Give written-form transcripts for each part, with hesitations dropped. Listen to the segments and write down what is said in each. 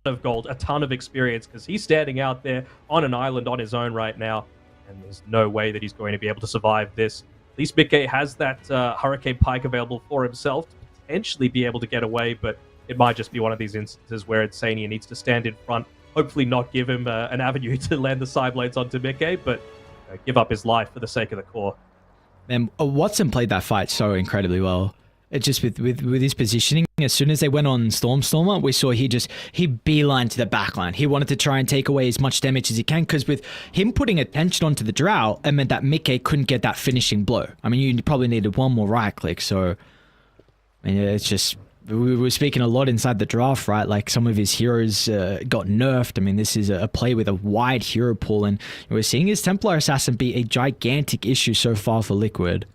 of gold, a ton of experience, because he's standing out there on an island on his own right now, and there's no way that he's going to be able to survive this. At least Mickey has that Hurricane Pike available for himself to potentially be able to get away, but it might just be one of these instances where Insania needs to stand in front, hopefully not give him an avenue to land the side blades onto Mickey, but give up his life for the sake of the core. And Watson played that fight so incredibly well. It just with his positioning, as soon as they went on Stormer, we saw he beelined to the backline. He wanted to try and take away as much damage as he can, because with him putting attention onto the Drow, it meant that Mickey couldn't get that finishing blow. I mean, you probably needed one more right click, so I mean, it's just, we were speaking a lot inside the draft, right? Like, some of his heroes got nerfed. I mean, this is a play with a wide hero pool, and we're seeing his Templar Assassin be a gigantic issue so far for Liquid.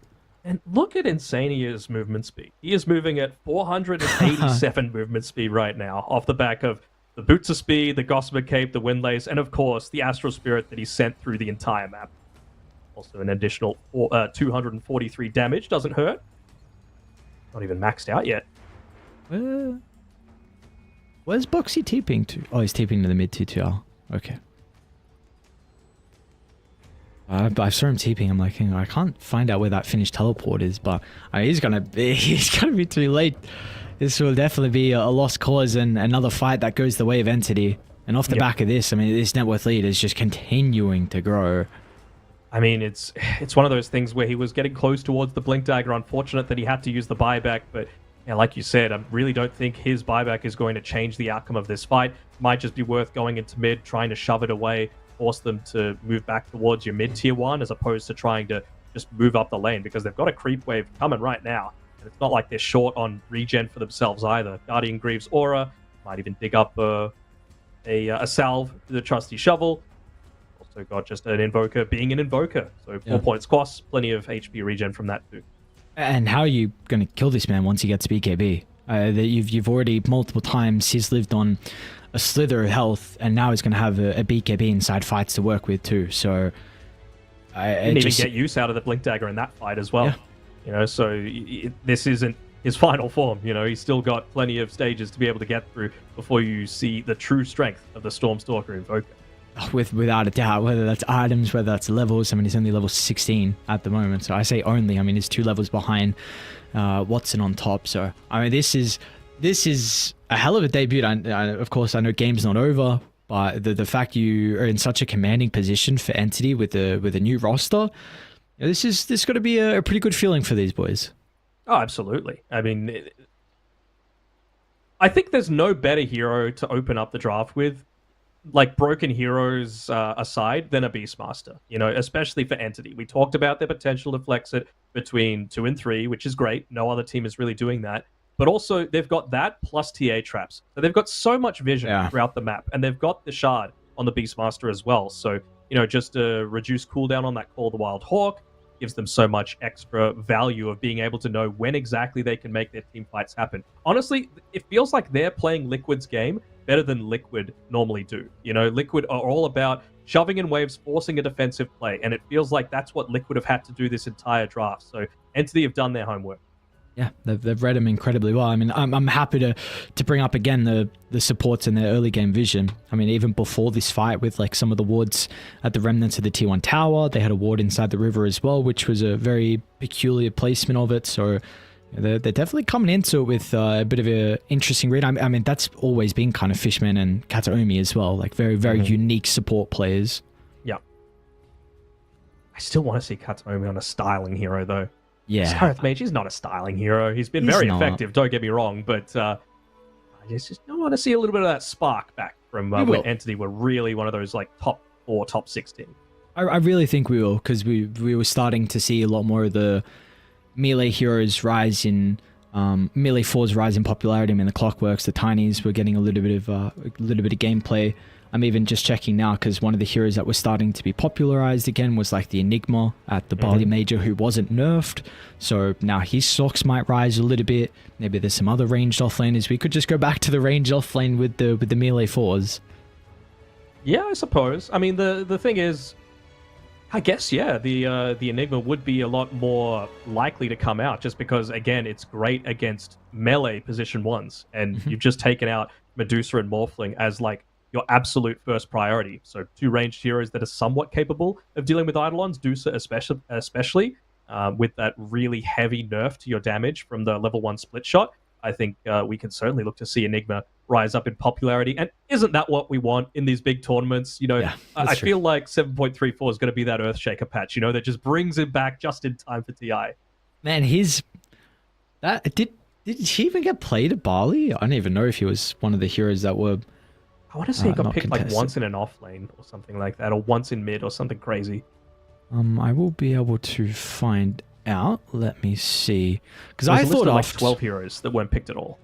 And look at Insania's movement speed. He is moving at 487 movement speed right now, off the back of the Boots of Speed, the Gossamer Cape, the Windlace, and of course, the Astral Spirit that he sent through the entire map. Also an additional 243 damage, doesn't hurt. Not even maxed out yet. Where's Boxy TPing to? Oh, he's TPing to the mid 2-2. Okay. I saw him TPing. I'm like, hang on, I can't find out where that finished teleport is, but he's gonna be too late. This will definitely be a lost cause and another fight that goes the way of Entity. And off the back of this, I mean, this net worth lead is just continuing to grow. I mean, it's one of those things where he was getting close towards the Blink Dagger. Unfortunate that he had to use the buyback, but yeah, like you said, I really don't think his buyback is going to change the outcome of this fight. Might just be worth going into mid, trying to shove it away, force them to move back towards your mid tier 1, as opposed to trying to just move up the lane, because they've got a creep wave coming right now. And it's not like they're short on regen for themselves either. Guardian Greaves Aura, might even dig up a salve to the Trusty Shovel. Also got just an Invoker being an Invoker. So 4 points cost, plenty of HP regen from that too. And how are you going to kill this man once he gets BKB? You've already multiple times, he's lived on a slither of health, and now he's going to have a BKB inside fights to work with too. So he didn't even get use out of the Blink Dagger in that fight as well. Yeah. You know, so this isn't his final form. You know, he's still got plenty of stages to be able to get through before you see the true strength of the Stormstalker Invoker. Without a doubt, whether that's items, whether that's levels. I mean, he's only level 16 at the moment. So I say only. I mean, he's 2 levels behind Watson on top. So I mean, this is a hell of a debut. Of course, I know game's not over, but the fact you are in such a commanding position for Entity with a new roster, this got to be a pretty good feeling for these boys. Oh, absolutely. I mean, I think there's no better hero to open up the draft with, like broken heroes aside, than a Beastmaster. You know, especially for Entity. We talked about their potential to flex it between 2 and 3, which is great. No other team is really doing that. But also, they've got that plus TA traps. So they've got so much vision throughout the map. And they've got the Shard on the Beastmaster as well. So, you know, just a reduced cooldown on that Call of the Wild Hawk gives them so much extra value of being able to know when exactly they can make their team fights happen. Honestly, it feels like they're playing Liquid's game better than Liquid normally do. You know, Liquid are all about shoving in waves, forcing a defensive play. And it feels like that's what Liquid have had to do this entire draft. So Entity have done their homework. Yeah, they've read him incredibly well. I mean, I'm happy to bring up again the supports in their early game vision. I mean, even before this fight with like some of the wards at the remnants of the T1 tower, they had a ward inside the river as well, which was a very peculiar placement of it. So they're definitely coming into it with a bit of an interesting read. I mean, that's always been kind of Fishman and Kataomi as well, like very, very unique support players. Yeah. I still want to see Kataomi on a styling hero though. Yeah, Zareth Mage is not a styling hero. He's been very effective, don't get me wrong, but I just want to see a little bit of that spark back from when Entity were really one of those like top 4, top 16. I really think we will, because we were starting to see a lot more of the melee heroes rise in melee 4's rise in popularity. I mean, the Clockworks, the Tinies were getting a little bit of gameplay. I'm even just checking now, because one of the heroes that was starting to be popularized again was like the Enigma at the Barley Major, who wasn't nerfed. So now his socks might rise a little bit. Maybe there's some other ranged offlaners. We could just go back to the ranged offlane with the melee 4s. Yeah, I suppose. I mean, the thing is, I guess, yeah, the Enigma would be a lot more likely to come out, just because, again, it's great against melee position 1s, and you've just taken out Medusa and Morphling as like your absolute first priority. So two ranged heroes that are somewhat capable of dealing with Eidolons, Dusa especially with that really heavy nerf to your damage from the level 1 split shot. I think we can certainly look to see Enigma rise up in popularity. And isn't that what we want in these big tournaments? You know, Yeah, I true. feel like 7.34 is going to be that Earthshaker patch, you know, that just brings him back just in time for TI. Man, did he even get played at Bali? I don't even know if he was one of the heroes that were. I want to say he got not picked like contested. once in an off lane or something like that, or once in mid or something crazy. I will be able to find out. Let me see, because There's I a list thought of like off 12 heroes that weren't picked at all.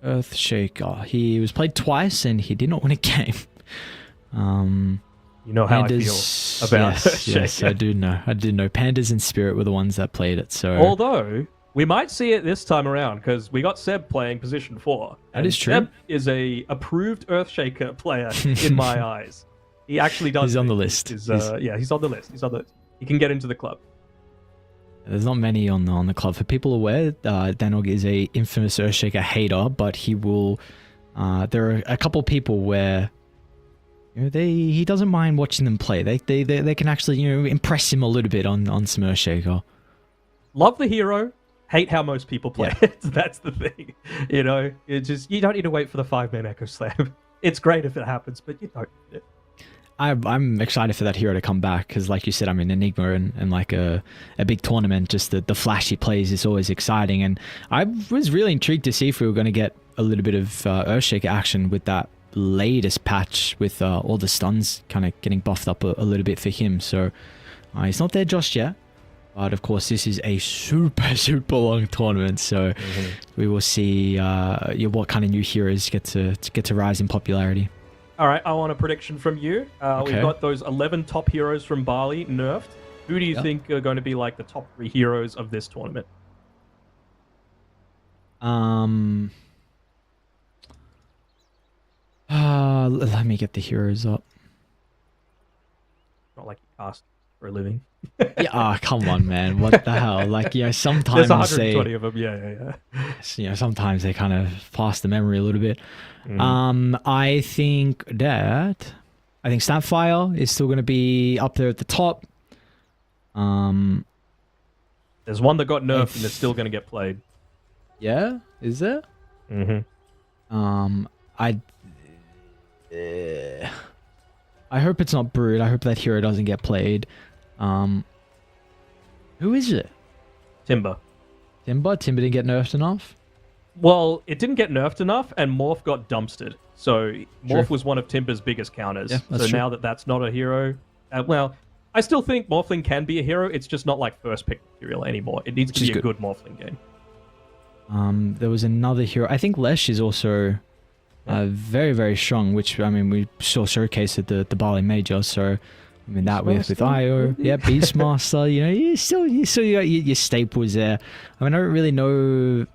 Earthshaker. He was played twice and he did not win a game. You know how Pandas, I feel about yes, Earthshaker. yes, I do know. Pandas and Spirit were the ones that played it. So Although we might see it this time around because we got Seb playing position 4. That is true. Seb is a approved Earthshaker player in my eyes. He actually does. He's on the list. He's on the list. He can get into the club. There's not many on the club. For people aware, Danog is a infamous Earthshaker hater, but he will. There are a couple people where he doesn't mind watching them play. They can actually impress him a little bit on some Earthshaker. Love the hero, hate how most people play it. That's the thing. You don't need to wait for the 5-man Echo Slam. It's great if it happens, but you don't need it. I'm excited for that hero to come back because, like you said, I mean, Enigma and like a big tournament, just the flashy plays is always exciting. And I was really intrigued to see if we were going to get a little bit of Earthshaker action with that latest patch with all the stuns kind of getting buffed up a little bit for him. So he's not there just yet. But of course, this is a super, super long tournament. So we will see what kind of new heroes get to rise in popularity. All right, I want a prediction from you. Okay. We've got those 11 top heroes from Bali nerfed. Who do you think are going to be like the top 3 heroes of this tournament? Let me get the heroes up. Not like you cast for a living. Yeah, come on, man. What the hell? Like, sometimes There's 120 of them. Yeah. sometimes they kind of pass the memory a little bit. I think Snapfire is still going to be up there at the top. There's one that got nerfed and it's still going to get played. Yeah, is there? I hope it's not Brood. I hope that hero doesn't get played. Who is it? Timber. Timber didn't get nerfed enough. Well, it didn't get nerfed enough, and Morph got dumpstered. So Morph True. was one of Timber's biggest counters. Yeah, that's so true. now that's not a hero, well, I still think Morphling can be a hero. It's just not like first pick material anymore. It needs to be a good Morphling game. There was another hero. I think Lesh is also very, very strong, which, I mean, we saw showcased at the Bali Major. So, I mean, that with IO, Beastmaster, you still got your staples there. I mean, I don't really know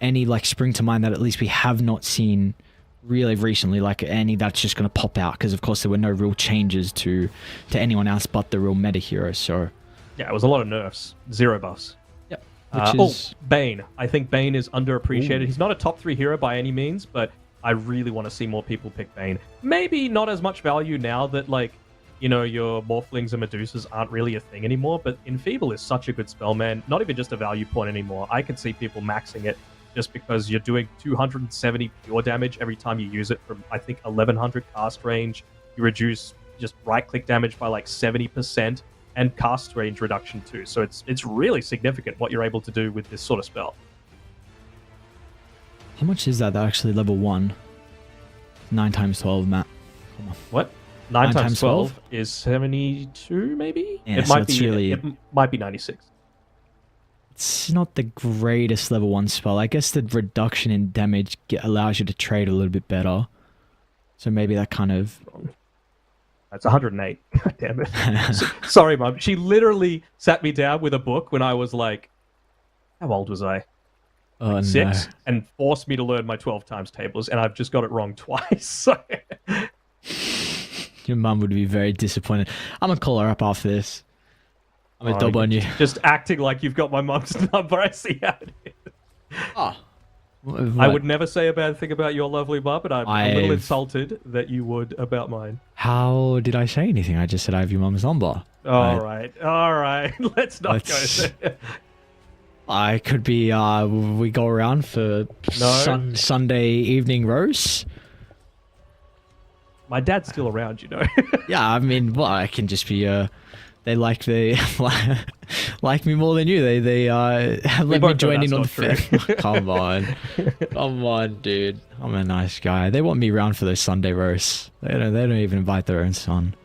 any like spring to mind that at least we have not seen really recently, like any that's just going to pop out, because of course there were no real changes to anyone else but the real meta hero. So yeah, it was a lot of nerfs, 0 buffs. Yep. Bane. I think Bane is underappreciated. Ooh. He's not a top 3 hero by any means, but I really want to see more people pick Bane. Maybe not as much value now that like your Morphlings and Medusas aren't really a thing anymore, but Enfeeble is such a good spell, man. Not even just a value point anymore. I can see people maxing it just because you're doing 270 pure damage every time you use it from, I think, 1100 cast range. You reduce just right-click damage by like 70% and cast range reduction too. So it's really significant what you're able to do with this sort of spell. How much is that actually level 1? 9 times 12, Matt. Come on. What? 9 times 12 is 72, maybe? Yeah, it might be 96. It's not the greatest level 1 spell. I guess the reduction in damage allows you to trade a little bit better. So maybe that kind of... That's 108. God damn it. Sorry, Mum. She literally sat me down with a book when I was like... How old was I? Oh, 6? No. And forced me to learn my 12 times tables, and I've just got it wrong twice. So... Your mum would be very disappointed. I'm going to call her up after this. I'm going to dub on you. Just acting like you've got my mum's number. I see how it is. Oh. I would never say a bad thing about your lovely bar, but I'm a little I've- insulted that you would about mine. How did I say anything? I just said I have your mum's number. All right. Let's not go there. I could be. We go around for Sunday evening roast. My dad's still around, you know. Yeah, I mean, well, I can just be. They like me more than you. They let me join in on the fifth. Come on, dude. I'm a nice guy. They want me around for those Sunday roasts. They don't even invite their own son.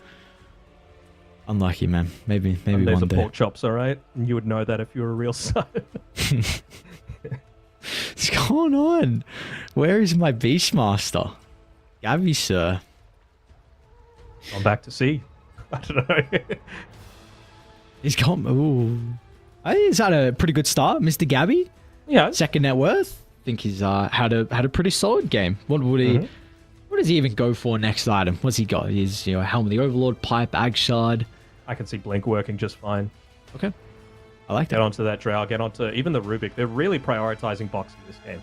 Unlucky, man. Maybe one day. Pork chops, all right. And you would know that if you were a real son. What's going on? Where is my Beastmaster? Gabby, sir. I'm back to sea. I don't know. He's gone. Ooh. He's had a pretty good start, Mr. Gabby. Yeah. Second net worth. I think he's had a pretty solid game. What would he? What does he even go for next item? What's he got? He's Helm of the Overlord, Pipe, Ag Shard. I can see Blink working just fine. Okay. I like that. Get onto that Drow, get onto even the Rubik. They're really prioritizing boxing this game.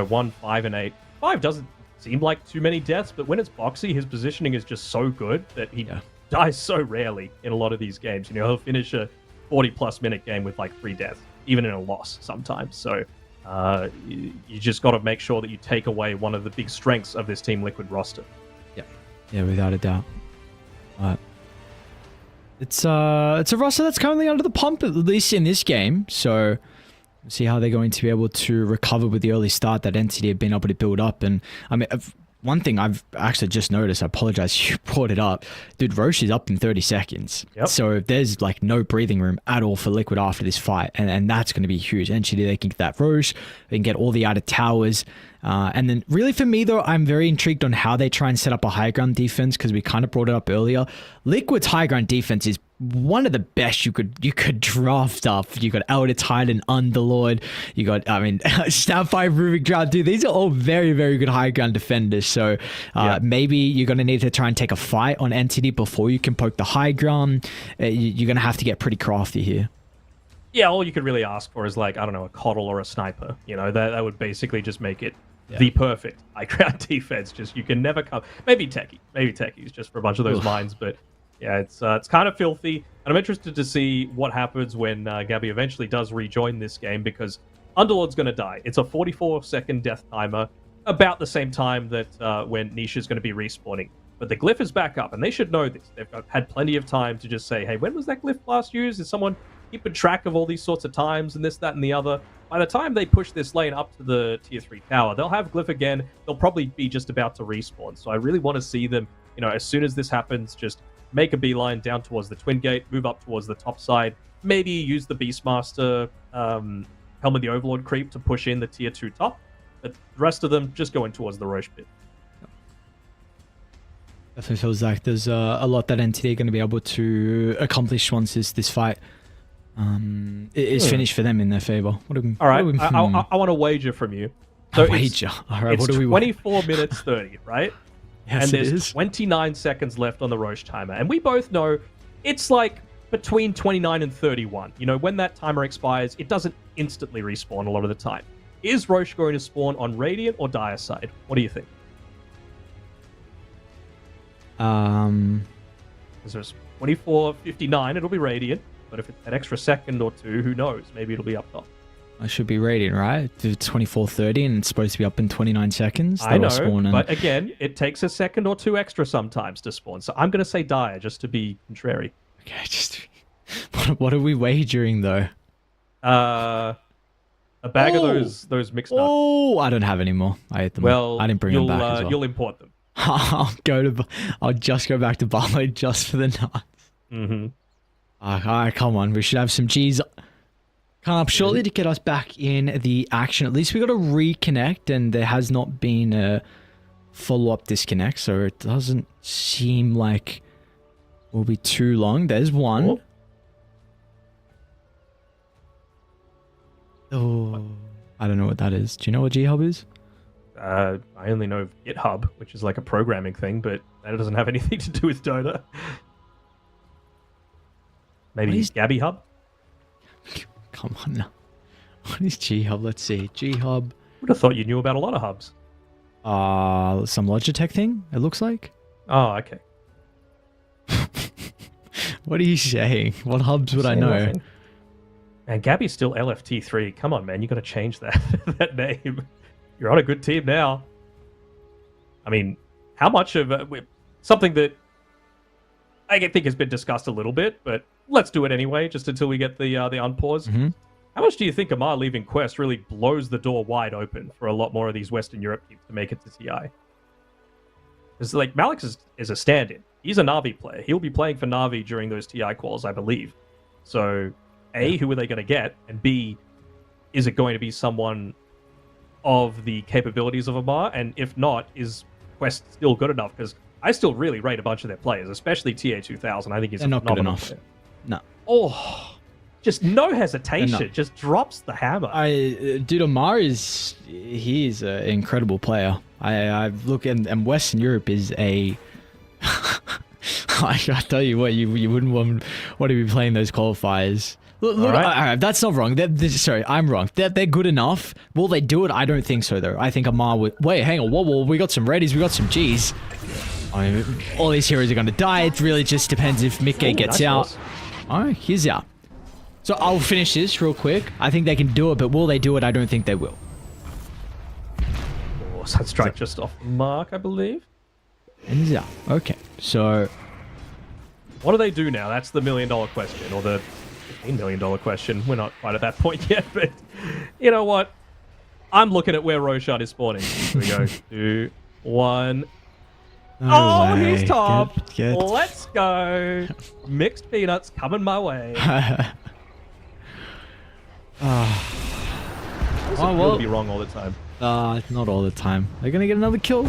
1, 5, and 8. 5 doesn't seem like too many deaths, but when it's boxy, his positioning is just so good that he dies so rarely in a lot of these games. He'll finish a 40-plus minute game with like 3 deaths, even in a loss sometimes. So you just got to make sure that you take away one of the big strengths of this Team Liquid roster. Yeah, without a doubt. It's a roster that's currently under the pump, at least in this game. So we'll see how they're going to be able to recover with the early start that Entity have been able to build up. And I mean, one thing I've actually just noticed, I apologize you brought it up, dude, Roche is up in 30 seconds. Yep. So there's like no breathing room at all for Liquid after this fight. And that's going to be huge. Entity, they can get that Roche, they can get all the added towers. And then really for me though, I'm very intrigued on how they try and set up a high ground defense, because we kind of brought it up earlier. Liquid's high ground defense is one of the best you could draft up. You got Elder Titan, Underlord, you got Snapfire, Rubik Drow, dude. These are all very, very good high ground defenders. So maybe you're gonna need to try and take a fight on Entity before you can poke the high ground. You're gonna have to get pretty crafty here. Yeah, all you could really ask for is like, I don't know, a Coddle or a Sniper. That would basically just make it the perfect high ground defense. Just you can never come. Maybe Techies, just for a bunch of those mines. But yeah, it's kind of filthy. And I'm interested to see what happens when Gabby eventually does rejoin this game, because Underlord's going to die. It's a 44-second death timer, about the same time that when Nisha's going to be respawning. But the glyph is back up, and they should know this. They've had plenty of time to just say, hey, when was that glyph last used? Is someone keeping track of all these sorts of times and this, that, and the other? By the time they push this lane up to the tier 3 tower, they'll have glyph again. They'll probably be just about to respawn. So I really want to see them, as soon as this happens, just make a beeline down towards the Twin Gate, move up towards the top side, maybe use the Beastmaster Helm of the Overlord creep to push in the tier 2 top. But the rest of them just going towards the Roche pit. Definitely feels like there's a lot that Entity are going to be able to accomplish once this fight is finished for them in their favor. All right, I want to wager from you. So wager. All right, it's what do we 24 minutes 30, right? Yes, and there's it is. 29 seconds left on the Roche timer. And we both know it's like between 29 and 31. When that timer expires, it doesn't instantly respawn a lot of the time. Is Roche going to spawn on Radiant or Dire side? What do you think? Because there's 24:59, it'll be Radiant. But if it's that extra second or two, who knows? Maybe it'll be up top. I should be Radiant, right? It's 24:30 and it's supposed to be up in 29 seconds. I know, but again, it takes a second or two extra sometimes to spawn. So I'm going to say Dire just to be contrary. Okay, just... What are we wagering, though? A bag of those mixed nuts. Oh, I don't have any more. I ate them. Well, I didn't bring them back as well. You'll import them. I'll just go back to Barlow just for the nuts. Mm-hmm. All right, come on. We should have some G's come up shortly to get us back in the action. At least we got to reconnect, and there has not been a follow-up disconnect, so it doesn't seem like will be too long. There's one. Oh, I don't know what that is. Do you know what G-Hub is? I only know GitHub, which is like a programming thing, but that doesn't have anything to do with Dota. Maybe Gabby Hub? Come on now. What is G-Hub? Let's see. G-Hub. Would have thought you knew about a lot of hubs. Some Logitech thing, it looks like. Oh, okay. What are you saying? What hubs would I know? Nothing. And Gabby's still LFT3. Come on, man. You got to change that that name. You're on a good team now. I mean, how much of something that I think has been discussed a little bit, but let's do it anyway, just until we get the unpause. Mm-hmm. How much do you think Amar leaving Quest really blows the door wide open for a lot more of these Western Europe teams to make it to TI? Because like Malik is a stand-in. He's a Na'Vi player. He'll be playing for Na'Vi during those TI quals, I believe. So, A, who are they going to get? And B, is it going to be someone of the capabilities of Amar? And if not, is Quest still good enough? Because I still really rate a bunch of their players, especially TA2000. I think he's not good enough. Player. No. Oh, just no hesitation. Just drops the hammer. Dude, Amar is an incredible player. I look and Western Europe is a. I tell you what, you wouldn't want to be playing those qualifiers. Look, right. That's not wrong. Sorry, I'm wrong. They're good enough. Will they do it? I don't think so, though. I think Amar would... Wait, hang on. Whoa, we got some readies. We got some Gs. I mean, all these heroes are going to die. It really just depends if Mickey gets out. All right, he's out. So I'll finish this real quick. I think they can do it, but will they do it? I don't think they will. Oh, so that strike just off the mark, I believe. And he's out. Okay, so... What do they do now? That's the $1 million question, or the $15 million question. We're not quite at that point yet, but you know what? I'm looking at where Roshan is spawning. Here we go. 2, 1. Oh, he's top. Let's go. Mixed peanuts coming my way. Well, be wrong all the time. Not all the time. They're gonna get another kill.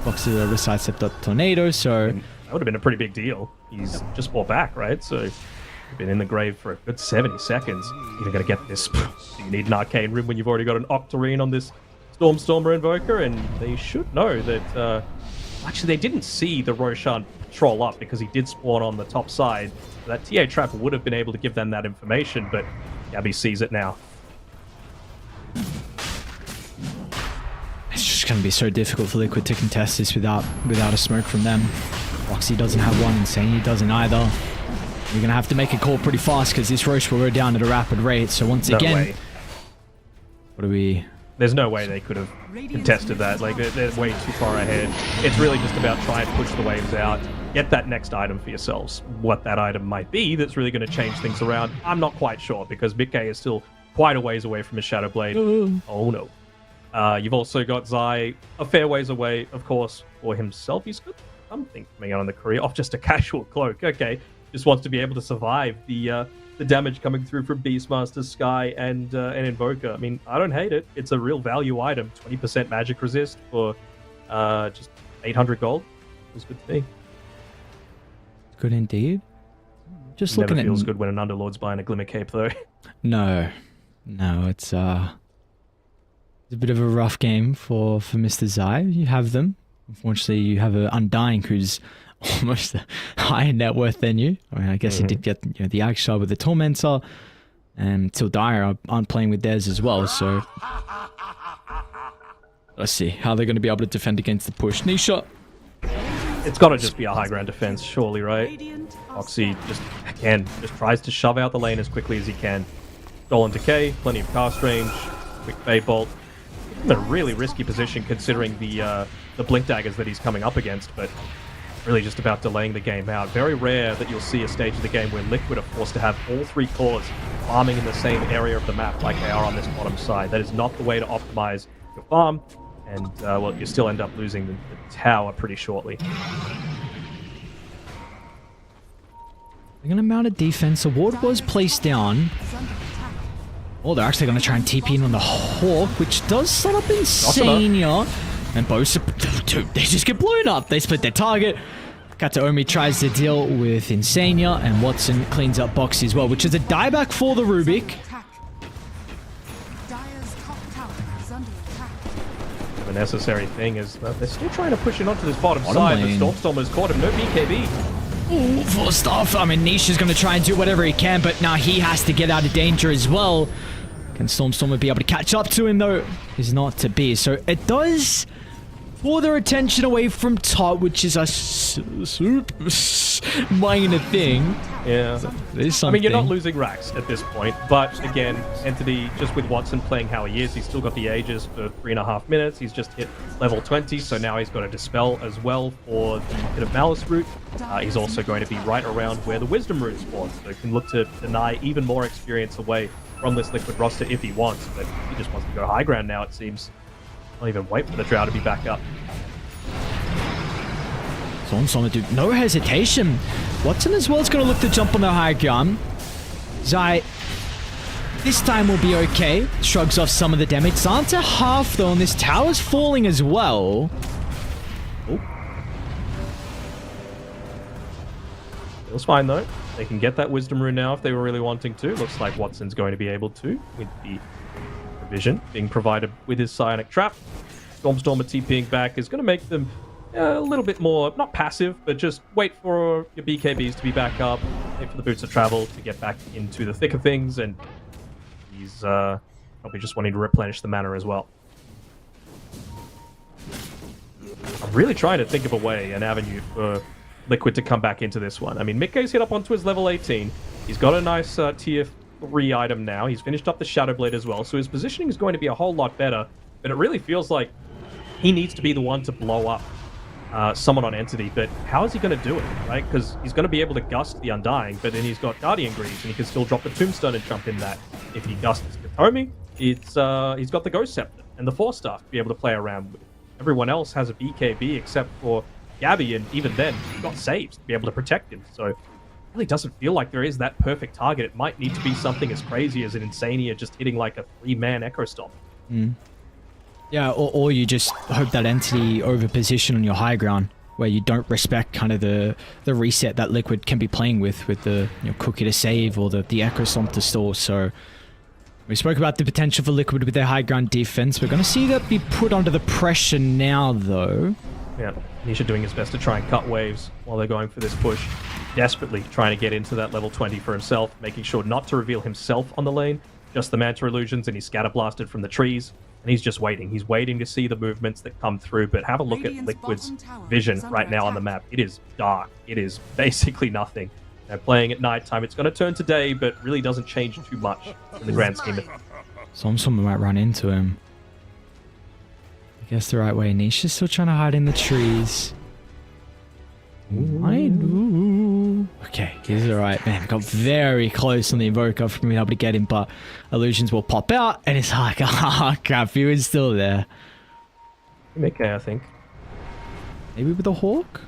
Boxes over sidestepped up tornado, so that would have been a pretty big deal. He's just brought back, right? So you've been in the grave for a good 70 seconds. You're gonna get this. You need an arcane rim when you've already got an octarine on this Stormer Invoker, and they should know that. Actually, they didn't see the Roshan patrol up because he did spawn on the top side. That TA trap would have been able to give them that information, but Gabby sees it now. It's just going to be so difficult for Liquid to contest this without a smoke from them. Roxy doesn't have one, Insane doesn't either. You're going to have to make a call pretty fast because this Roche will go down at a rapid rate. So once again, what do we... There's no way they could have contested that. Like, they're way too far ahead. It's really just about trying to push the waves out, get that next item for yourselves. What that item might be that's really going to change things around, I'm not quite sure, because Mickey is still quite a ways away from his Shadow Blade. Oh, no. You've also got Zai a fair ways away, of course, for himself. He's got something coming out on the career off just a casual cloak. Okay, just wants to be able to survive the damage coming through from Beastmaster, Sky, and Invoker. I mean, I don't hate it. It's a real value item. 20% magic resist for just 800 gold. Feels good to me. Good indeed. Just Never looking at... feels good when an Underlord's buying a Glimmer Cape, though. No, it's a bit of a rough game for Mr. Zai. You have them. Unfortunately, you have an Undying who's almost a higher net worth than you. I mean, I guess he did get the Axe with the Tormentor, and Tildire aren't playing with theirs as well, so let's see how they're going to be able to defend against the push. Nisha. It's got to just be a high ground defense, surely, right? Oxy just tries to shove out the lane as quickly as he can. Stolen Decay, plenty of cast range, quick Fade Bolt. In a really risky position considering the Blink Daggers that he's coming up against, but really just about delaying the game out. Very rare that you'll see a stage of the game where Liquid are forced to have all 3 cores farming in the same area of the map like they are on this bottom side. That is not the way to optimize your farm, and well, you still end up losing the tower pretty shortly. They're going to mount a defense. A ward was placed down. Oh, they're actually going to try and TP in on the Hawk, which does set up Insania. And both, they just get blown up. They split their target. Kataomi tries to deal with Insania, and Watson cleans up Boxy as well, which is a dieback for the Rubik. The necessary thing is that they're still trying to push it onto this bottom side, but Stormstormer's caught him. No BKB. Ooh, full stuff. I mean, Nisha's going to try and do whatever he can, but now he has to get out of danger as well. Can Stormstormer be able to catch up to him, though? Is not to be. So it does pull their attention away from top, which is a super minor thing. Yeah. There's something. I mean, you're not losing racks at this point, but again, Entity, just with Watson playing how he is, he's still got the Aegis for 3.5 minutes. He's just hit level 20, so now he's got a Dispel as well for the Pit of Malice route. He's also going to be right around where the Wisdom route spawns, so he can look to deny even more experience away from this Liquid roster if he wants, but he just wants to go high ground now, it seems. I'll even wait for the Drow to be back up. Stormstormer do no hesitation. Watson as well is going to look to jump on the high ground. Zai, this time will be okay. Shrugs off some of the damage. It's down to half though, and this tower's falling as well. Oh. Feels fine though. They can get that Wisdom rune now if they were really wanting to. Looks like Watson's going to be able to, with the provision being provided with his Psionic Trap. Stormstormer TPing back is going to make them a little bit more, not passive, but just wait for your BKBs to be back up, wait for the Boots of Travel to get back into the thick of things, and he's probably just wanting to replenish the mana as well. I'm really trying to think of a way, an avenue for Liquid to come back into this one. I mean, Mikkei's hit up onto his level 18. He's got a nice tier 3 item now. He's finished up the Shadow Blade as well, so his positioning is going to be a whole lot better, but it really feels like he needs to be the one to blow up someone on Entity, but how is he going to do it, right? Because he's going to be able to gust the Undying, but then he's got Guardian Greaves, and he can still drop the Tombstone and jump in that. If he gusts Katomi, he's got the Ghost Scepter and the Force Staff to be able to play around with. Everyone else has a BKB except for Gabby, and even then, he's got saves to be able to protect him, so it really doesn't feel like there is that perfect target. It might need to be something as crazy as an Insania just hitting like a 3-man Echo Stomp. Yeah, or you just hope that Entity over position on your high ground, where you don't respect kind of the reset that Liquid can be playing with the Cookie to save or the Echo Stomp to stall. So we spoke about the potential for Liquid with their high ground defense. We're going to see that be put under the pressure now, though. Yeah, Nisha doing his best to try and cut waves while they're going for this push. Desperately trying to get into that level 20 for himself, making sure not to reveal himself on the lane, just the Manta Illusions, and he's scatter blasted from the trees. And he's just waiting. He's waiting to see the movements that come through. But have a look at Liquid's vision right now on the map. It is dark. It is basically nothing. They're playing at nighttime. It's going to turn to day, but really doesn't change too much in the grand scheme of things. Someone might run into him. I guess the right way. Nisha's still trying to hide in the trees. Okay, he's alright, man. Got very close on the Invoker from being able to get him, but illusions will pop out, and it's like, ah, crap, he was still there. Mikkei, I think. Maybe with a Hawk?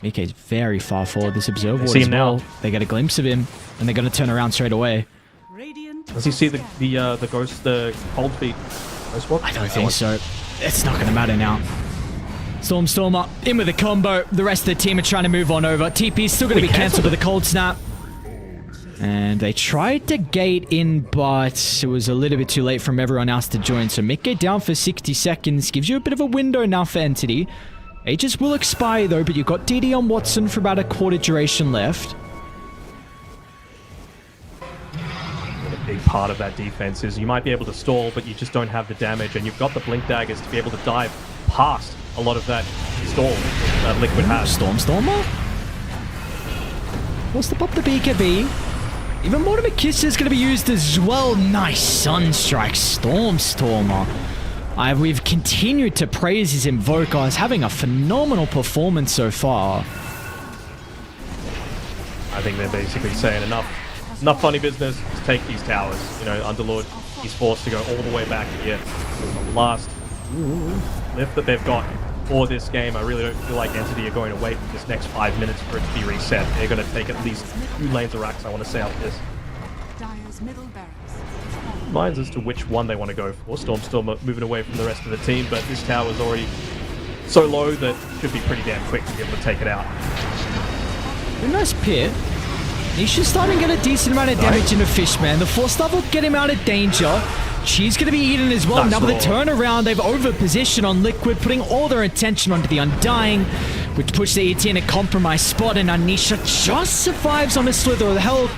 Mikkei's very far forward. This Observer see as him well. now. They get a glimpse of him, and they're going to turn around straight away. Does he see the ghost, the cold feet? I don't think so. It's not going to matter now. Stormstormer in with a combo. The rest of the team are trying to move on over. TP's still going to be cancelled with a cold snap. And they tried to gate in, but it was a little bit too late from everyone else to join. So Mikkei down for 60 seconds. Gives you a bit of a window now for Entity. Aegis will expire though, but you've got DD on Watson for about a quarter duration left. A big part of that defense is you might be able to stall, but you just don't have the damage, and you've got the Blink Daggers to be able to dive past a lot of that stall that Liquid has. Stormstormer? What's the pop the BKB? Even Mortimer Kiss is going to be used as well. Nice Sunstrike Stormstormer. We've continued to praise his Invoker as having a phenomenal performance so far. I think they're basically saying enough funny business, to take these towers. You know, Underlord, he's forced to go all the way back here. The last lift that they've got for this game. I really don't feel like Entity are going to wait for this next 5 minutes for it to be reset. They're going to take at least 2 lanes of racks, I want to say, off this. Minds as to which one they want to go for. Stormstormer moving away from the rest of the team, but this tower is already so low that it should be pretty damn quick to be able to take it out. A nice pit. Nisha's starting to get a decent amount of damage into Fishman. The Force Staff will get him out of danger. She's going to be eaten as well. Now with the turnaround, they've over-positioned on Liquid, putting all their attention onto the Undying, which puts the ET in a compromised spot, and Anisha just survives on a slither of health.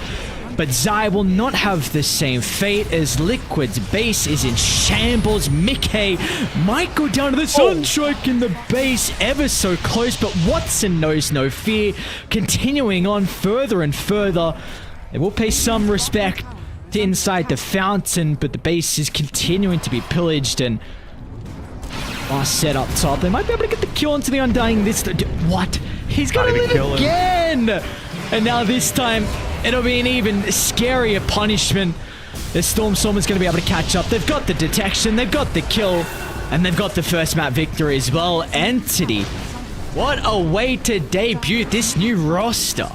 But Zai will not have the same fate as Liquid's base is in shambles. Mickey might go down to the Sunstrike in the base, ever so close, but Watson knows no fear. Continuing on further and further. They will pay some respect to inside the fountain, but the base is continuing to be pillaged, and last set up top. They might be able to get the kill onto the Undying this time. What? He's gonna live again! And now this time, it'll be an even scarier punishment. The Stormstormer's gonna be able to catch up. They've got the detection, they've got the kill, and they've got the first map victory as well. Entity, what a way to debut this new roster.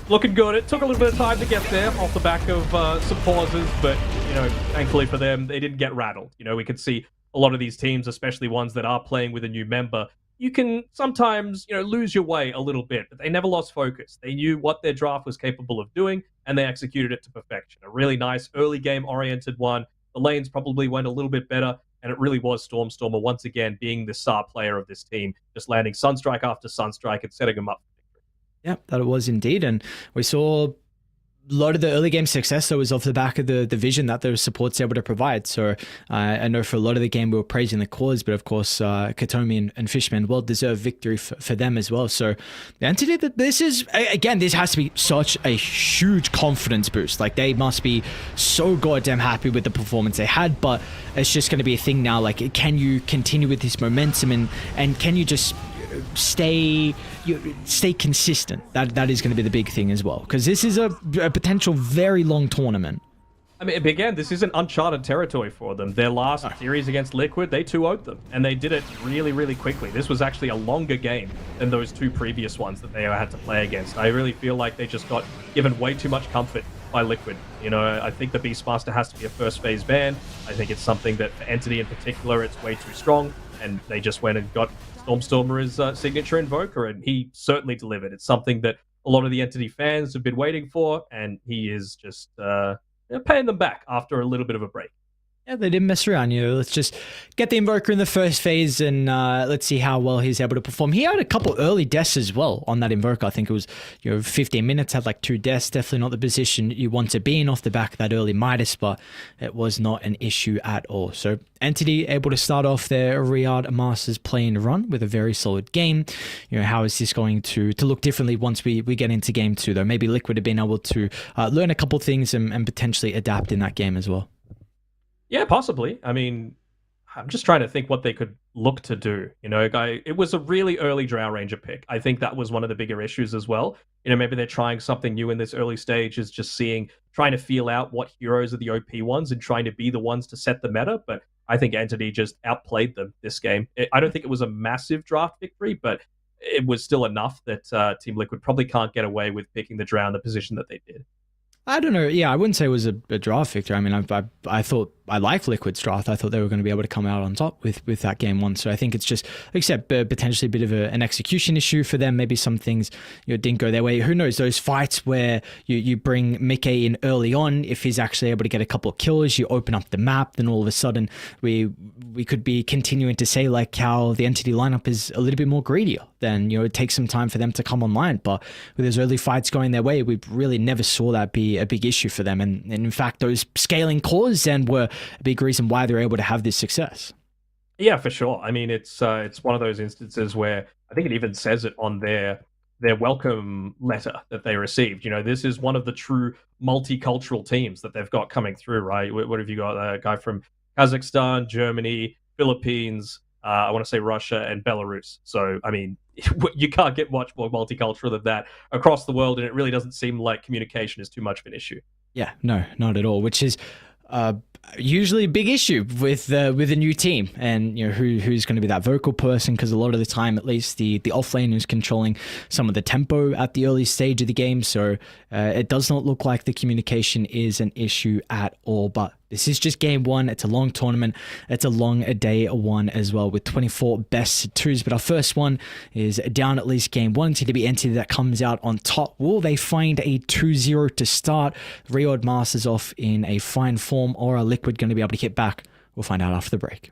Looking good. It took a little bit of time to get there off the back of some pauses, but, you know, thankfully for them, they didn't get rattled. You know, we could see a lot of these teams, especially ones that are playing with a new member, you can sometimes, you know, lose your way a little bit, but they never lost focus. They knew what their draft was capable of doing, and they executed it to perfection. A really nice early game-oriented one. The lanes probably went a little bit better, and it really was Stormstormer once again being the star player of this team, just landing Sunstrike after Sunstrike and setting them up. Yeah, that it was indeed. And we saw a lot of the early game success that was off the back of the vision that their support's able to provide. So I know for a lot of the game we were praising the cause, but of course Katomi and Fishman, well-deserved victory for them as well. So the entity that this is, again, this has to be such a huge confidence boost. Like, they must be so goddamn happy with the performance they had, but it's just going to be a thing now. Like, can you continue with this momentum, and can you just stay consistent? That is going to be the big thing as well, because this is a potential very long tournament. I mean, again, this isn't uncharted territory for them. Their last series against Liquid, they 2-0'd them, and they did it really, really quickly. This was actually a longer game than those two previous ones that they had to play against. I really feel like they just got given way too much comfort by Liquid. You know, I think the Beastmaster has to be a first phase ban. I think it's something that, for Entity in particular, it's way too strong, and they just went and got Stormstormer as signature invoker, and he certainly delivered. It's something that a lot of the Entity fans have been waiting for, and he is just paying them back after a little bit of a break. Yeah, they didn't mess around. You know, let's just get the Invoker in the first phase, and let's see how well he's able to perform. He had a couple early deaths as well on that Invoker. I think it was 15 minutes, had like 2 deaths. Definitely not the position you want to be in off the back of that early Midas, but it was not an issue at all. So Entity able to start off their Riyadh Masters playing run with a very solid game. You know, how is this going to look differently once we get into game 2, though? Maybe Liquid have been able to learn a couple things and potentially adapt in that game as well. Yeah, possibly. I mean, I'm just trying to think what they could look to do. You know, it was a really early Drow Ranger pick. I think that was one of the bigger issues as well. You know, maybe they're trying something new in this early stage, is just trying to feel out what heroes are the OP ones and trying to be the ones to set the meta. But I think Entity just outplayed them this game. I don't think it was a massive draft victory, but it was still enough that Team Liquid probably can't get away with picking the Drow in the position that they did. I don't know. Yeah, I wouldn't say it was a draft victory. I mean, I thought I liked Liquid's draft. I thought they were going to be able to come out on top with that game 1. So I think it's just, except potentially a bit of an execution issue for them. Maybe some things didn't go their way. Who knows? Those fights where you bring Mickey in early on, if he's actually able to get a couple of kills, you open up the map, then all of a sudden we could be continuing to say like how the Entity lineup is a little bit more greedier. Then it takes some time for them to come online. But with those early fights going their way, we really never saw that be a big issue for them. And in fact, those scaling cores then were a big reason why they're able to have this success. Yeah, for sure. I mean, it's one of those instances where I think it even says it on their welcome letter that they received. You know, this is one of the true multicultural teams that they've got coming through, right? What have you got? A guy from Kazakhstan, Germany, Philippines, I want to say Russia and Belarus. So, I mean, you can't get much more multicultural than that across the world, and it really doesn't seem like communication is too much of an issue. Yeah, no, not at all, which is usually a big issue with a new team, and who's going to be that vocal person, because a lot of the time, at least the offlane is controlling some of the tempo at the early stage of the game. So it does not look like the communication is an issue at all. But this is just game 1. It's a long tournament. It's a long day 1 as well, with 24 best 2s. But our first one is down at least game 1. It's going to be Entity that comes out on top. Will they find a 2-0 to start? Riyadh Masters off in a fine form, or are Liquid going to be able to hit back? We'll find out after the break.